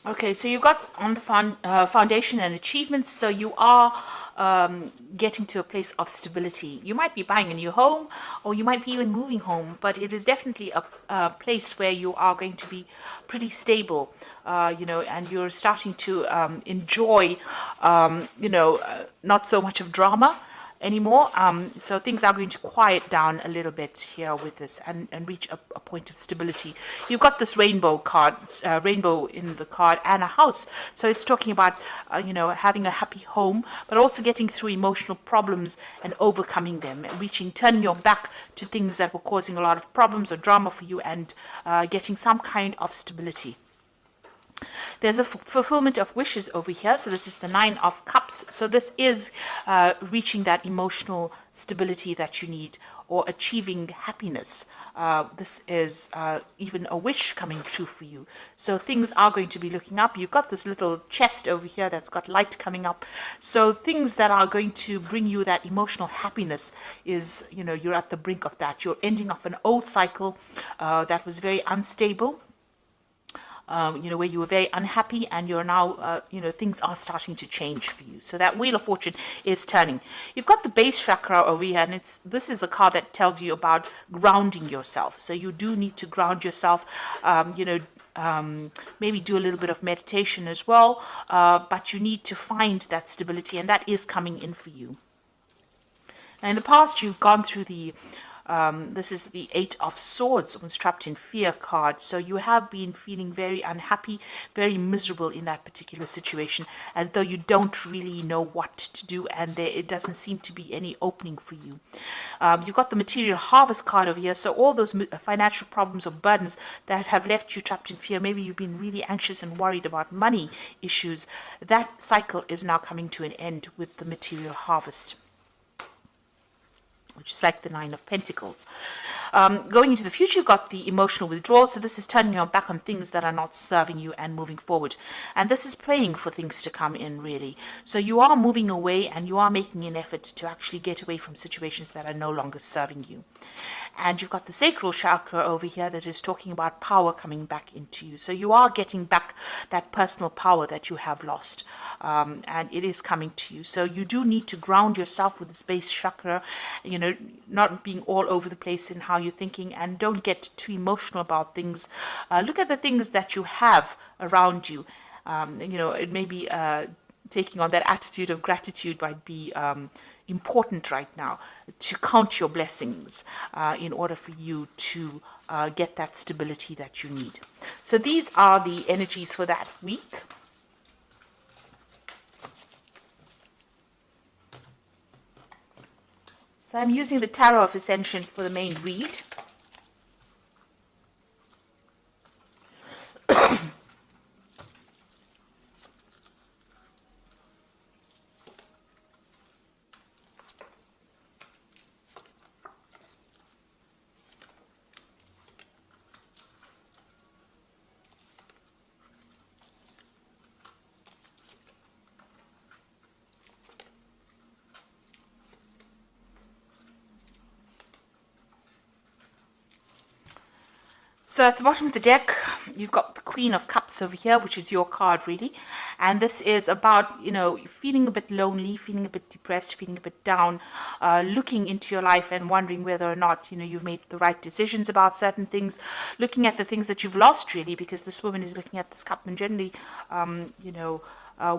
Okay, so you've got on the foundation and achievements, so you are getting to a place of stability. You might be buying a new home, or you might be even moving home, but it is definitely a place where you are going to be pretty stable, and you're starting to enjoy, not so much of drama anymore. So things are going to quiet down a little bit here with this and reach a point of stability. You've got this rainbow card, rainbow in the card, and a house. So it's talking about, having a happy home, but also getting through emotional problems and overcoming them, and turning your back to things that were causing a lot of problems or drama for you, and getting some kind of stability. There's a fulfillment of wishes over here. So this is the Nine of Cups. So this is reaching that emotional stability that you need, or achieving happiness. This is even a wish coming true for you. So things are going to be looking up. You've got this little chest over here that's got light coming up. So things that are going to bring you that emotional happiness is, you're at the brink of that. You're ending off an old cycle that was very unstable, where you were very unhappy, and you're now, things are starting to change for you. So that Wheel of Fortune is turning. You've got the base chakra over here, and this is a card that tells you about grounding yourself. So you do need to ground yourself, maybe do a little bit of meditation as well, but you need to find that stability, and that is coming in for you. Now, in the past, you've gone through this is the Eight of Swords, was trapped in fear card. So you have been feeling very unhappy, very miserable in that particular situation, as though you don't really know what to do, and it doesn't seem to be any opening for you. You've got the Material Harvest card over here. So all those financial problems or burdens that have left you trapped in fear, maybe you've been really anxious and worried about money issues, that cycle is now coming to an end with the Material Harvest, which is like the Nine of Pentacles. Going into the future, you've got the emotional withdrawal. So this is turning your back on things that are not serving you and moving forward. And this is praying for things to come in, really. So you are moving away, and you are making an effort to actually get away from situations that are no longer serving you. And you've got the sacral chakra over here that is talking about power coming back into you. So you are getting back that personal power that you have lost, and it is coming to you. So you do need to ground yourself with the base chakra, not being all over the place in how you're thinking, and don't get too emotional about things. Look at the things that you have around you. It may be taking on that attitude of gratitude might be important right now, to count your blessings in order for you to get that stability that you need. So these are the energies for that week. So I'm using the Tarot of Ascension for the main read. So at the bottom of the deck, you've got the Queen of Cups over here, which is your card, really. And this is about, feeling a bit lonely, feeling a bit depressed, feeling a bit down, looking into your life and wondering whether or not, you've made the right decisions about certain things, looking at the things that you've lost, really, because this woman is looking at this cup, and generally,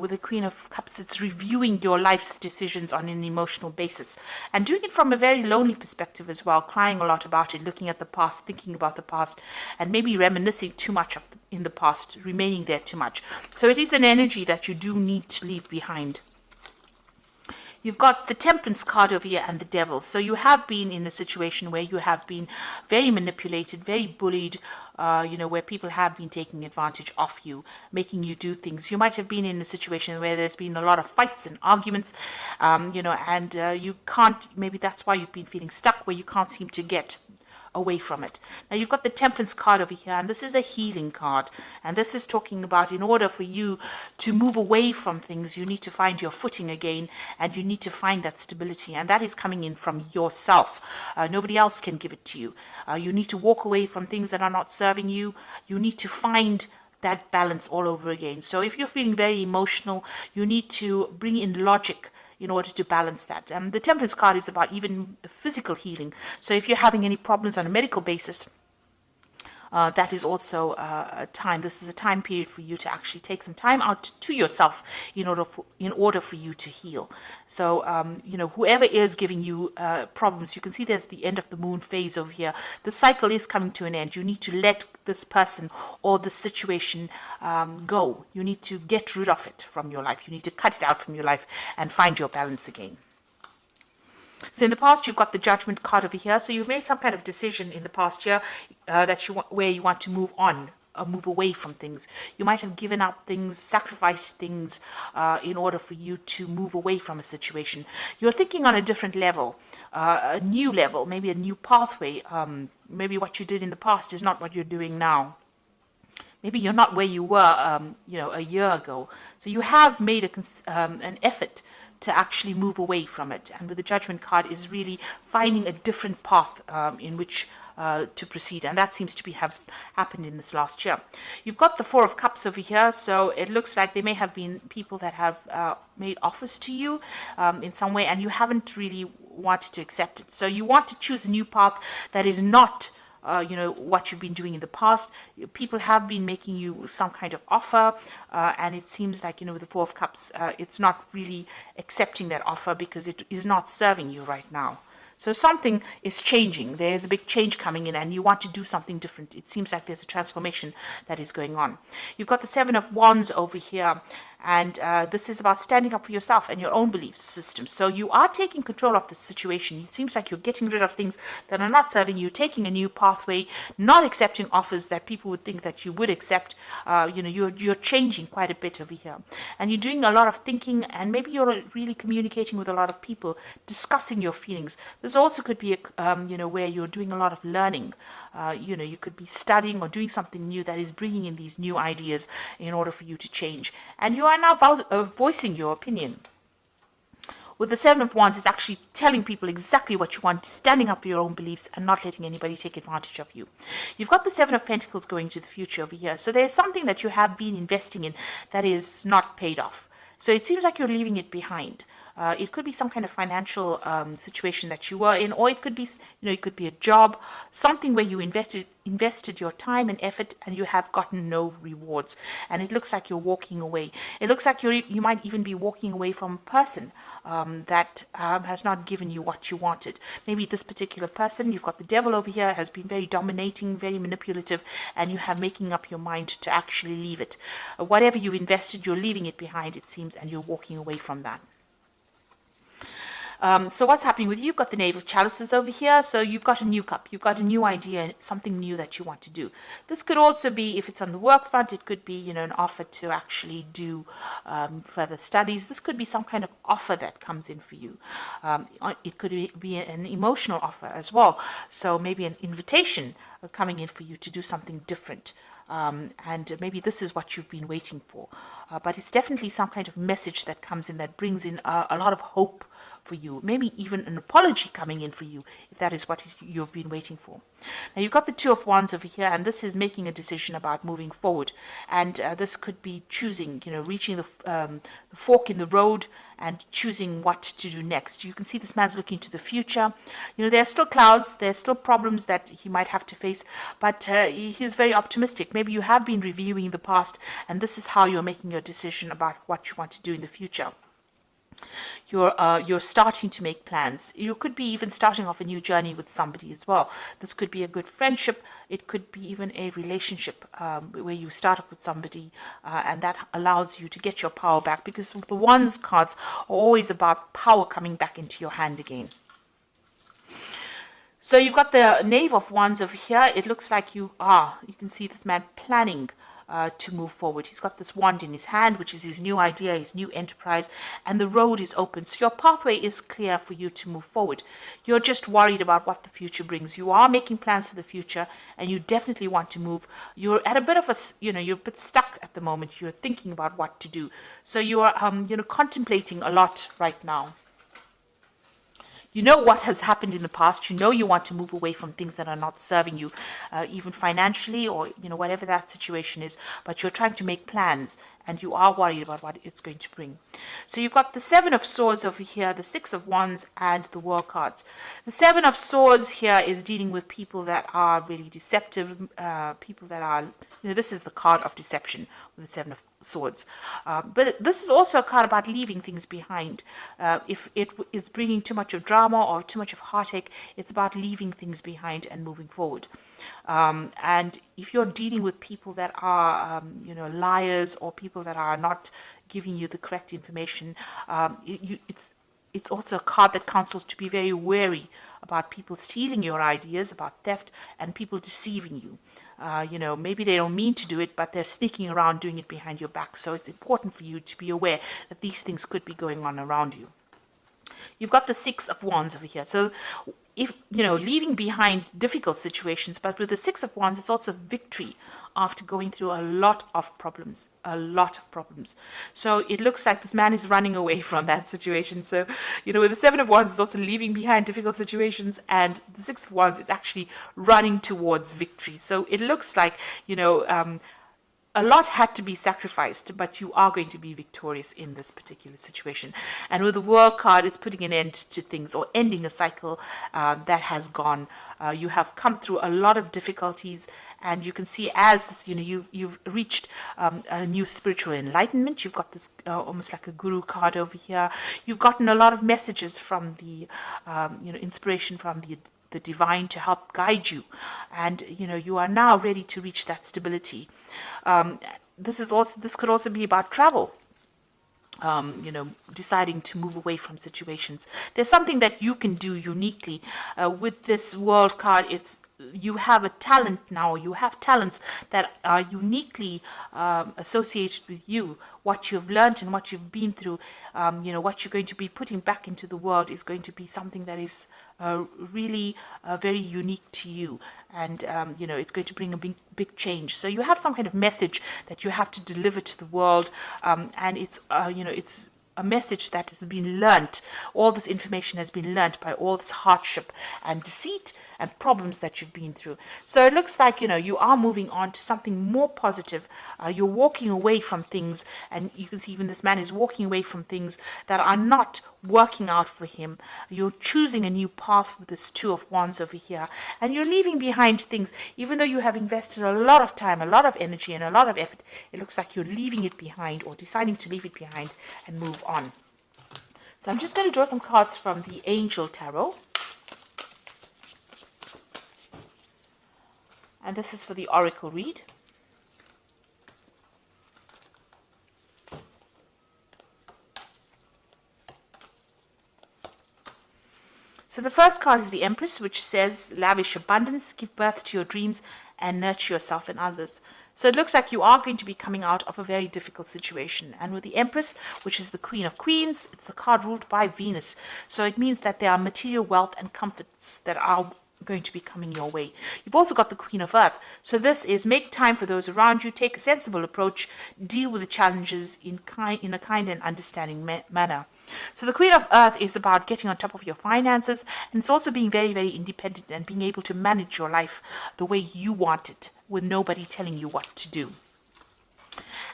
with the Queen of Cups, it's reviewing your life's decisions on an emotional basis, and doing it from a very lonely perspective as well, crying a lot about it, looking at the past, thinking about the past, and maybe reminiscing too much in the past, remaining there too much. So it is an energy that you do need to leave behind. You've got the Temperance card over here and the Devil. So you have been in a situation where you have been very manipulated, very bullied, where people have been taking advantage of you, making you do things. You might have been in a situation where there's been a lot of fights and arguments, and you can't, maybe that's why you've been feeling stuck, where you can't seem to get away from it. Now you've got the Temperance card over here, and this is a healing card, and this is talking about, in order for you to move away from things, you need to find your footing again, and you need to find that stability, and that is coming in from yourself. Nobody else can give it to you. You need to walk away from things that are not serving you. You need to find that balance all over again. So if you're feeling very emotional, you need to bring in logic in order to balance that. The Temperance card is about even physical healing. So if you're having any problems on a medical basis, that is also a time. This is a time period for you to actually take some time out to yourself in order for you to heal. So whoever is giving you problems, you can see there's the end of the moon phase over here. The cycle is coming to an end. You need to let this person or the situation go. You need to get rid of it from your life. You need to cut it out from your life and find your balance again. So in the past, you've got the Judgment card over here. So you've made some kind of decision in the past year where you want to move on, or move away from things. You might have given up things, sacrificed things in order for you to move away from a situation. You're thinking on a different level, a new level, maybe a new pathway. Maybe what you did in the past is not what you're doing now. Maybe you're not where you were, a year ago. So you have made an effort to actually move away from it. And with the Judgment card is really finding a different path in which to proceed. And that seems to have happened in this last year. You've got the Four of Cups over here. So it looks like there may have been people that have made offers to you in some way, and you haven't really wanted to accept it. So you want to choose a new path that is not what you've been doing in the past. People have been making you some kind of offer, and it seems like, with the Four of Cups, it's not really accepting that offer because it is not serving you right now. So something is changing. There's a big change coming in and you want to do something different. It seems like there's a transformation that is going on. You've got the Seven of Wands over here. And this is about standing up for yourself and your own belief system. So you are taking control of the situation. It seems like you're getting rid of things that are not serving you, taking a new pathway, not accepting offers that people would think that you would accept. You're changing quite a bit over here. And you're doing a lot of thinking, and maybe you're really communicating with a lot of people, discussing your feelings. This also could be, where you're doing a lot of learning. You could be studying or doing something new that is bringing in these new ideas in order for you to change. And you are now voicing your opinion. With the Seven of Wands, it's actually telling people exactly what you want, standing up for your own beliefs and not letting anybody take advantage of you. You've got the Seven of Pentacles going to the future over here. So there's something that you have been investing in that is not paid off. So it seems like you're leaving it behind. It could be some kind of financial situation that you were in, or it could be, it could be a job, something where you invested your time and effort and you have gotten no rewards. And it looks like you're walking away. It looks like you might even be walking away from a person that has not given you what you wanted. Maybe this particular person, you've got the Devil over here, has been very dominating, very manipulative, and you have making up your mind to actually leave it. Whatever you've invested, you're leaving it behind, it seems, and you're walking away from that. So what's happening with you? You've got the Knave of Chalices over here. So you've got a new cup. You've got a new idea, something new that you want to do. This could also be, if it's on the work front, it could be, an offer to actually do further studies. This could be some kind of offer that comes in for you. It could be an emotional offer as well. So maybe an invitation coming in for you to do something different. And maybe this is what you've been waiting for. But it's definitely some kind of message that comes in that brings in a lot of hope for you, maybe even an apology coming in for you, if that is what you've been waiting for. Now you've got the Two of Wands over here, and this is making a decision about moving forward. And this could be choosing, reaching the fork in the road and choosing what to do next. You can see this man's looking to the future. There are still clouds, there's still problems that he might have to face, but he's very optimistic. Maybe you have been reviewing the past, and this is how you're making your decision about what you want to do in the future. You're starting to make plans. You could be even starting off a new journey with somebody as well. This could be a good friendship. It could be even a relationship where you start off with somebody and that allows you to get your power back, because the Wands cards are always about power coming back into your hand again. So you've got the Knave of Wands over here. It looks like you can see this man planning to move forward. He's got this wand in his hand, which is his new idea, his new enterprise, and the road is open. So your pathway is clear for you to move forward. You're just worried about what the future brings. You are making plans for the future, and you definitely want to move. You're at a bit of you're a bit stuck at the moment. You're thinking about what to do. So you are, contemplating a lot right now. You know what has happened in the past. You know you want to move away from things that are not serving you, even financially, or whatever that situation is. But you're trying to make plans, and you are worried about what it's going to bring. So you've got the Seven of Swords over here, the Six of Wands, and the World cards. The Seven of Swords here is dealing with people that are really deceptive, people that are, this is the card of deception with the Seven of Swords. But this is also a card about leaving things behind. If it is bringing too much of drama or too much of heartache, it's about leaving things behind and moving forward. And if you're dealing with people that are, liars, or people that are not giving you the correct information, it's also a card that counsels to be very wary about people stealing your ideas, about theft, and people deceiving you. Maybe they don't mean to do it, but they're sneaking around doing it behind your back. So it's important for you to be aware that these things could be going on around you. You've got the Six of Wands over here. So if, leaving behind difficult situations, but with the Six of Wands, it's also victory after going through a lot of problems. So it looks like this man is running away from that situation. So, with the Seven of Wands, it's also leaving behind difficult situations, and the Six of Wands is actually running towards victory. So it looks like, a lot had to be sacrificed, but you are going to be victorious in this particular situation. And with the World card, it's putting an end to things, or ending a cycle that has gone. You have come through a lot of difficulties, and you can see as this, you've reached a new spiritual enlightenment. You've got this almost like a guru card over here. You've gotten a lot of messages from the, inspiration from the divine to help guide you, and you are now ready to reach that stability. This could also be about travel. Deciding to move away from situations. There's something that you can do uniquely with this World card. You have a talent now. You have talents that are uniquely associated with you. What you've learned and what you've been through, what you're going to be putting back into the world is going to be something that is really very unique to you. And, it's going to bring a big change. So you have some kind of message that you have to deliver to the world. And it's a message that has been learnt. All this information has been learnt by all this hardship and deceit and problems that you've been through. So it looks like, you are moving on to something more positive. You're walking away from things, and you can see even this man is walking away from things that are not working out for him. You're choosing a new path with this Two of Wands over here, and you're leaving behind things. Even though you have invested a lot of time, a lot of energy, and a lot of effort, it looks like you're leaving it behind, or deciding to leave it behind and move on. So I'm just going to draw some cards from the Angel Tarot. And this is for the Oracle read. So the first card is the Empress, which says, lavish abundance, give birth to your dreams, and nurture yourself and others. So it looks like you are going to be coming out of a very difficult situation. And with the Empress, which is the Queen of Queens, it's a card ruled by Venus. So it means that there are material wealth and comforts that are going to be coming your way. You've also got the Queen of Earth. So this is make time for those around you, take a sensible approach, deal with the challenges in a kind and understanding manner. So the Queen of Earth is about getting on top of your finances, and it's also being very, very independent and being able to manage your life the way you want it, with nobody telling you what to do.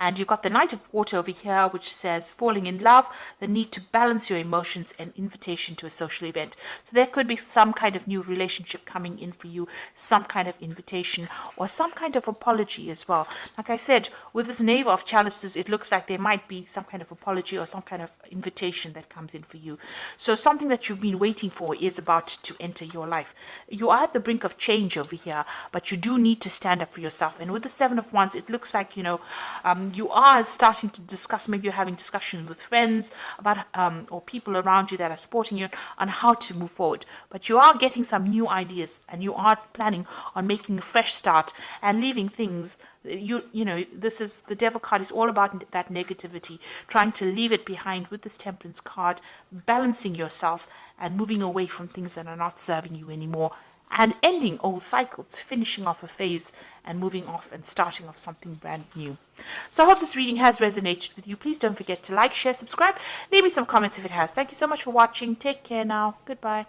And you've got the Knight of Water over here, which says falling in love, the need to balance your emotions, and invitation to a social event. So there could be some kind of new relationship coming in for you, some kind of invitation, or some kind of apology as well. Like I said, with this Knave of Chalices, it looks like there might be some kind of apology or some kind of invitation that comes in for you. So something that you've been waiting for is about to enter your life. You are at the brink of change over here, but you do need to stand up for yourself. And with the Seven of Wands, it looks like, you are starting to discuss, maybe you're having discussions with friends about or people around you that are supporting you on how to move forward. But you are getting some new ideas, and you are planning on making a fresh start and leaving things. This is the Devil card is all about that negativity, trying to leave it behind with this Temperance card, balancing yourself and moving away from things that are not serving you anymore, and ending old cycles, finishing off a phase and moving off and starting off something brand new. So I hope this reading has resonated with you. Please don't forget to like, share, subscribe. Leave me some comments if it has. Thank you so much for watching. Take care now. Goodbye.